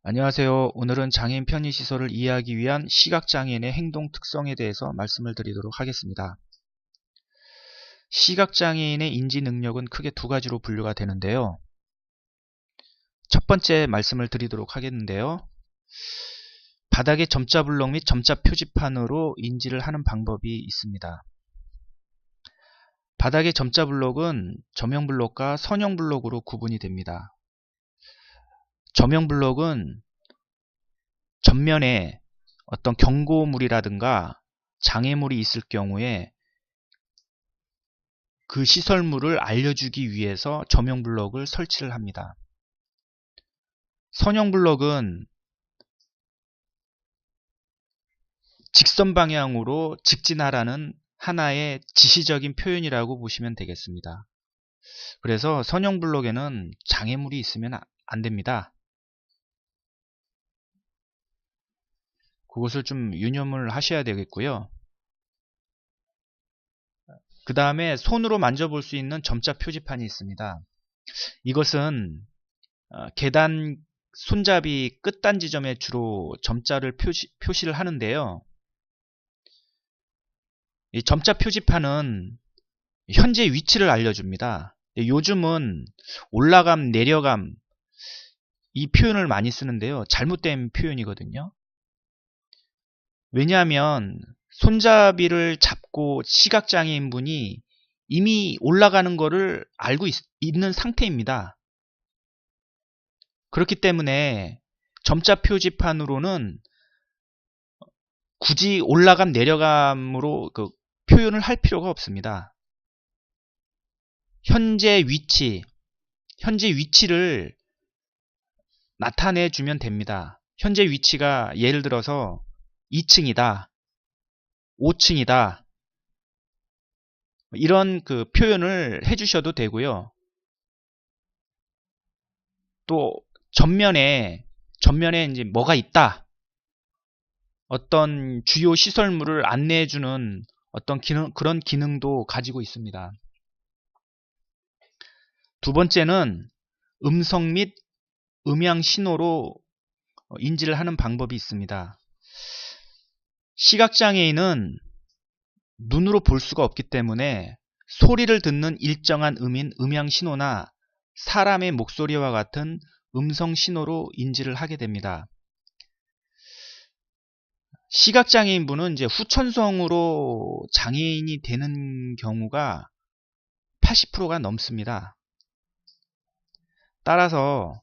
안녕하세요. 오늘은 장애인 편의시설을 이해하기 위한 시각장애인의 행동 특성에 대해서 말씀을 드리도록 하겠습니다. 시각장애인의 인지 능력은 크게 두 가지로 분류가 되는데요. 첫 번째 말씀을 드리도록 하겠는데요. 바닥에 점자 블록 및 점자 표지판으로 인지를 하는 방법이 있습니다. 바닥의 점자 블록은 저명 블록과 선형 블록으로 구분이 됩니다. 저명 블록은 전면에 어떤 경고물이라든가 장애물이 있을 경우에 그 시설물을 알려주기 위해서 저명 블록을 설치를 합니다. 선형 블록은 직선 방향으로 직진하라는 하나의 지시적인 표현이라고 보시면 되겠습니다. 그래서 선형 블록에는 장애물이 있으면 안 됩니다. 그것을 좀 유념을 하셔야 되겠고요. 그 다음에 손으로 만져볼 수 있는 점자 표지판이 있습니다. 이것은 계단 손잡이 끝단 지점에 주로 점자를 표시를 하는데요. 이 점자 표지판은 현재 위치를 알려줍니다. 요즘은 올라감, 내려감 이 표현을 많이 쓰는데요. 잘못된 표현이거든요. 왜냐하면 손잡이를 잡고 시각장애인분이 이미 올라가는 것을 알고 있는 상태입니다. 그렇기 때문에 점자 표지판으로는 굳이 올라감, 내려감으로 표현을 할 필요가 없습니다. 현재 위치를 나타내 주면 됩니다. 현재 위치가 예를 들어서 2층이다, 5층이다, 이런 표현을 해주셔도 되고요. 또 전면에 이제 뭐가 있다, 어떤 주요 시설물을 안내해주는 어떤 그런 기능도 가지고 있습니다. 두 번째는 음성 및 음향 신호로 인지를 하는 방법이 있습니다. 시각장애인은 눈으로 볼 수가 없기 때문에 소리를 듣는 일정한 음향 신호나 사람의 목소리와 같은 음성 신호로 인지를 하게 됩니다. 시각장애인분은 이제 후천성으로 장애인이 되는 경우가 80%가 넘습니다. 따라서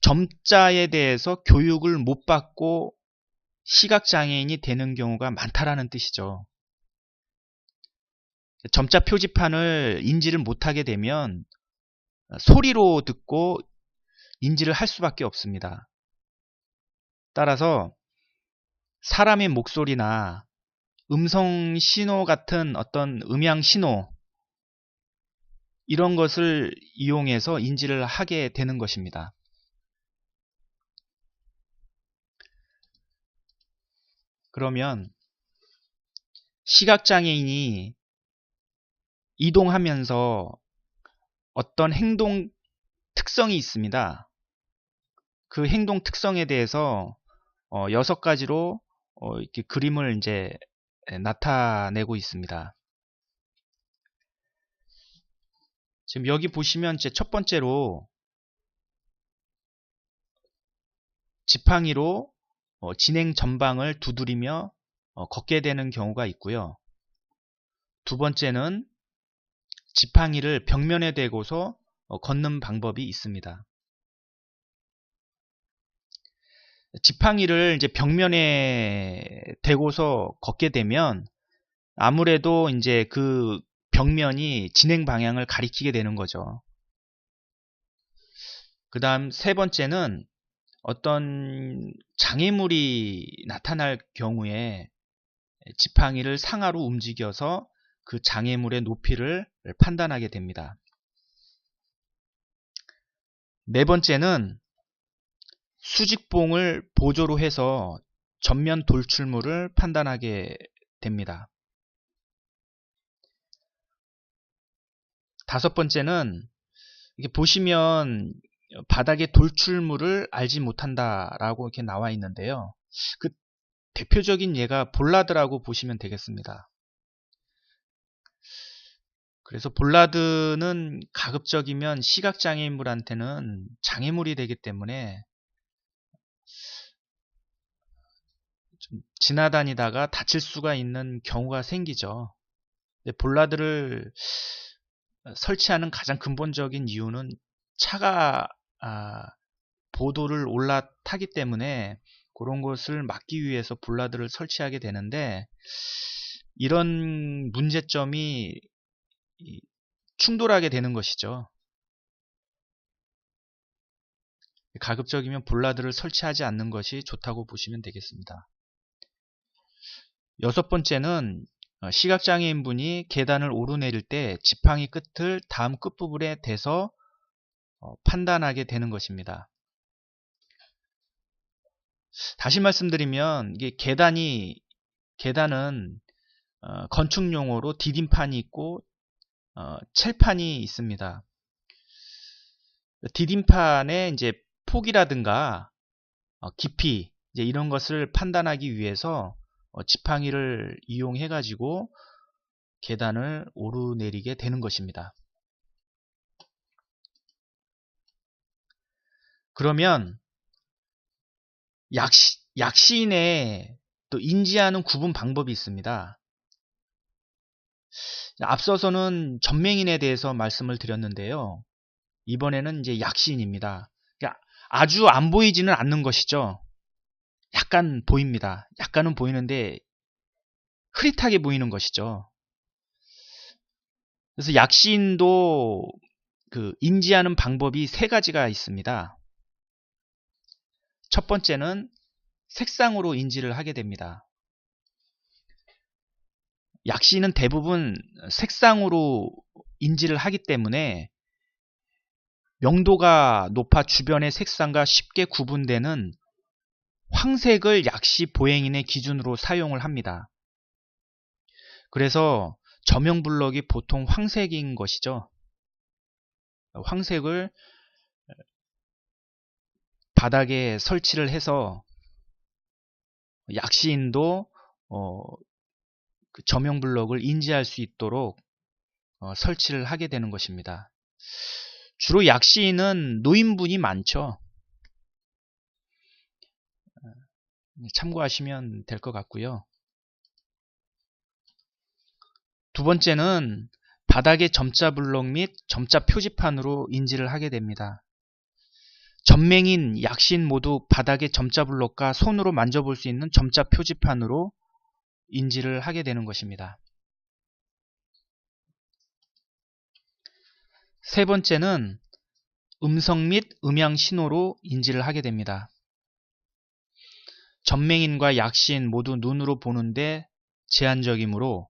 점자에 대해서 교육을 못 받고 시각장애인이 되는 경우가 많다라는 뜻이죠. 점자 표지판을 인지를 못하게 되면 소리로 듣고 인지를 할 수밖에 없습니다. 따라서 사람의 목소리나 음성 신호 같은 어떤 음향 신호 이런 것을 이용해서 인지를 하게 되는 것입니다. 그러면 시각장애인이 이동하면서 어떤 행동 특성이 있습니다. 그 행동 특성에 대해서 6가지로 이렇게 그림을 이제 나타내고 있습니다. 지금 여기 보시면 제 첫 번째로 지팡이로 진행 전방을 두드리며 걷게 되는 경우가 있고요. 두 번째는 지팡이를 벽면에 대고서 걷는 방법이 있습니다. 지팡이를 이제 벽면에 대고서 걷게 되면 아무래도 이제 그 벽면이 진행 방향을 가리키게 되는 거죠. 그 다음 세 번째는 어떤 장애물이 나타날 경우에 지팡이를 상하로 움직여서 그 장애물의 높이를 판단하게 됩니다. 네 번째는 수직봉을 보조로 해서 전면 돌출물을 판단하게 됩니다. 다섯 번째는 이렇게 보시면 바닥의 돌출물을 알지 못한다라고 이렇게 나와 있는데요. 그 대표적인 예가 볼라드라고 보시면 되겠습니다. 그래서 볼라드는 가급적이면 시각장애인분한테는 장애물이 되기 때문에 좀 지나다니다가 다칠 수가 있는 경우가 생기죠. 볼라드를 설치하는 가장 근본적인 이유는 차가 보도를 올라타기 때문에 그런 것을 막기 위해서 볼라드를 설치하게 되는데, 이런 문제점이 충돌하게 되는 것이죠. 가급적이면 볼라드를 설치하지 않는 것이 좋다고 보시면 되겠습니다. 여섯 번째는 시각장애인분이 계단을 오르내릴 때 지팡이 끝을 다음 끝부분에 대서 판단하게 되는 것입니다. 다시 말씀드리면 이게 계단은 건축용어로 디딤판이 있고 첼판이 있습니다. 디딤판의 이제 폭이라든가 깊이 이제 이런 것을 판단하기 위해서 지팡이를 이용해 가지고 계단을 오르내리게 되는 것입니다. 그러면 약시인의 또 인지하는 구분 방법이 있습니다. 앞서서는 전맹인에 대해서 말씀을 드렸는데요. 이번에는 이제 약시인입니다. 그러니까 아주 안 보이지는 않는 것이죠. 약간 보입니다. 약간은 보이는데 흐릿하게 보이는 것이죠. 그래서 약시인도 그 인지하는 방법이 세 가지가 있습니다. 첫 번째는 색상으로 인지를 하게 됩니다. 약시인은 대부분 색상으로 인지를 하기 때문에 명도가 높아 주변의 색상과 쉽게 구분되는 황색을 약시 보행인의 기준으로 사용을 합니다. 그래서 저명 블럭이 보통 황색인 것이죠. 황색을 바닥에 설치를 해서 약시인도 그 저명 블럭을 인지할 수 있도록 설치를 하게 되는 것입니다. 주로 약시인은 노인분이 많죠. 참고하시면 될 것 같고요. 두 번째는 바닥의 점자 블럭 및 점자 표지판으로 인지를 하게 됩니다. 전맹인, 약시인 모두 바닥의 점자 블럭과 손으로 만져볼 수 있는 점자 표지판으로 인지를 하게 되는 것입니다. 세 번째는 음성 및 음향 신호로 인지를 하게 됩니다. 전맹인과 약시인 모두 눈으로 보는데 제한적이므로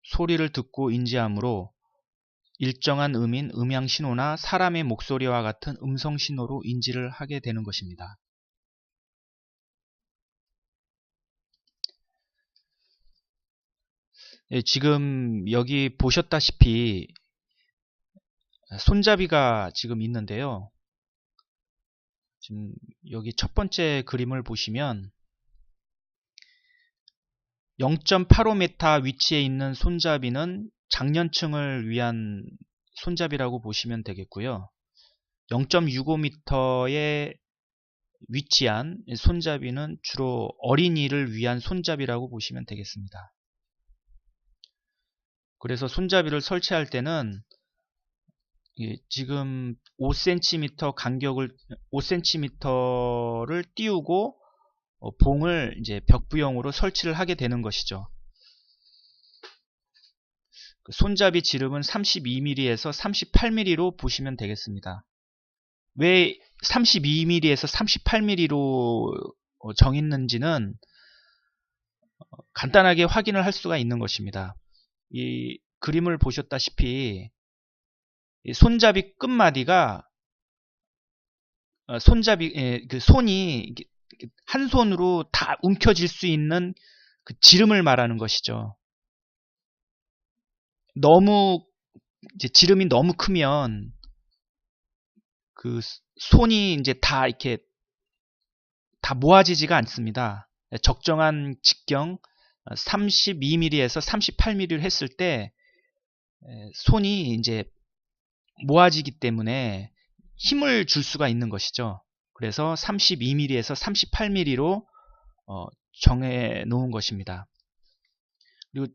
소리를 듣고 인지하므로 일정한 음인 음향 신호나 사람의 목소리와 같은 음성 신호로 인지를 하게 되는 것입니다. 지금 여기 보셨다시피 손잡이가 지금 있는데요. 지금 여기 첫 번째 그림을 보시면 0.85m 위치에 있는 손잡이는 장년층을 위한 손잡이라고 보시면 되겠고요. 0.65m에 위치한 손잡이는 주로 어린이를 위한 손잡이라고 보시면 되겠습니다. 그래서 손잡이를 설치할 때는 지금 5cm 간격을 5cm를 띄우고 봉을 이제 벽부형으로 설치를 하게 되는 것이죠. 손잡이 지름은 32mm에서 38mm로 보시면 되겠습니다. 왜 32mm에서 38mm로 정했는지는 간단하게 확인을 할 수가 있는 것입니다. 이 그림을 보셨다시피 이 손잡이 끝마디가 그 손이 한 손으로 다 움켜쥘 수 있는 그 지름을 말하는 것이죠. 너무 이제 지름이 너무 크면 그 손이 이제 다 이렇게 다 모아지지가 않습니다. 적정한 직경 32mm에서 38mm를 했을 때 손이 이제 모아지기 때문에 힘을 줄 수가 있는 것이죠. 그래서 32mm에서 38mm로 정해 놓은 것입니다. 그리고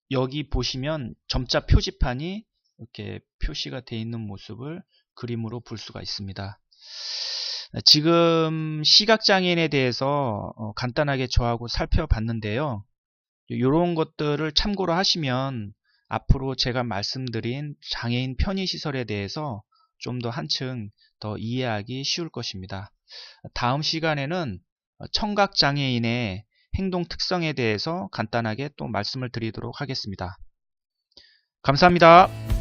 여기 보시면 점자 표지판이 이렇게 표시가 되어 있는 모습을 그림으로 볼 수가 있습니다. 지금 시각장애인에 대해서 간단하게 저하고 살펴봤는데요. 이런 것들을 참고로 하시면 앞으로 제가 말씀드린 장애인 편의시설에 대해서 좀 더 한층 더 이해하기 쉬울 것입니다. 다음 시간에는 청각장애인의 행동 특성에 대해서 간단하게 또 말씀을 드리도록 하겠습니다. 감사합니다.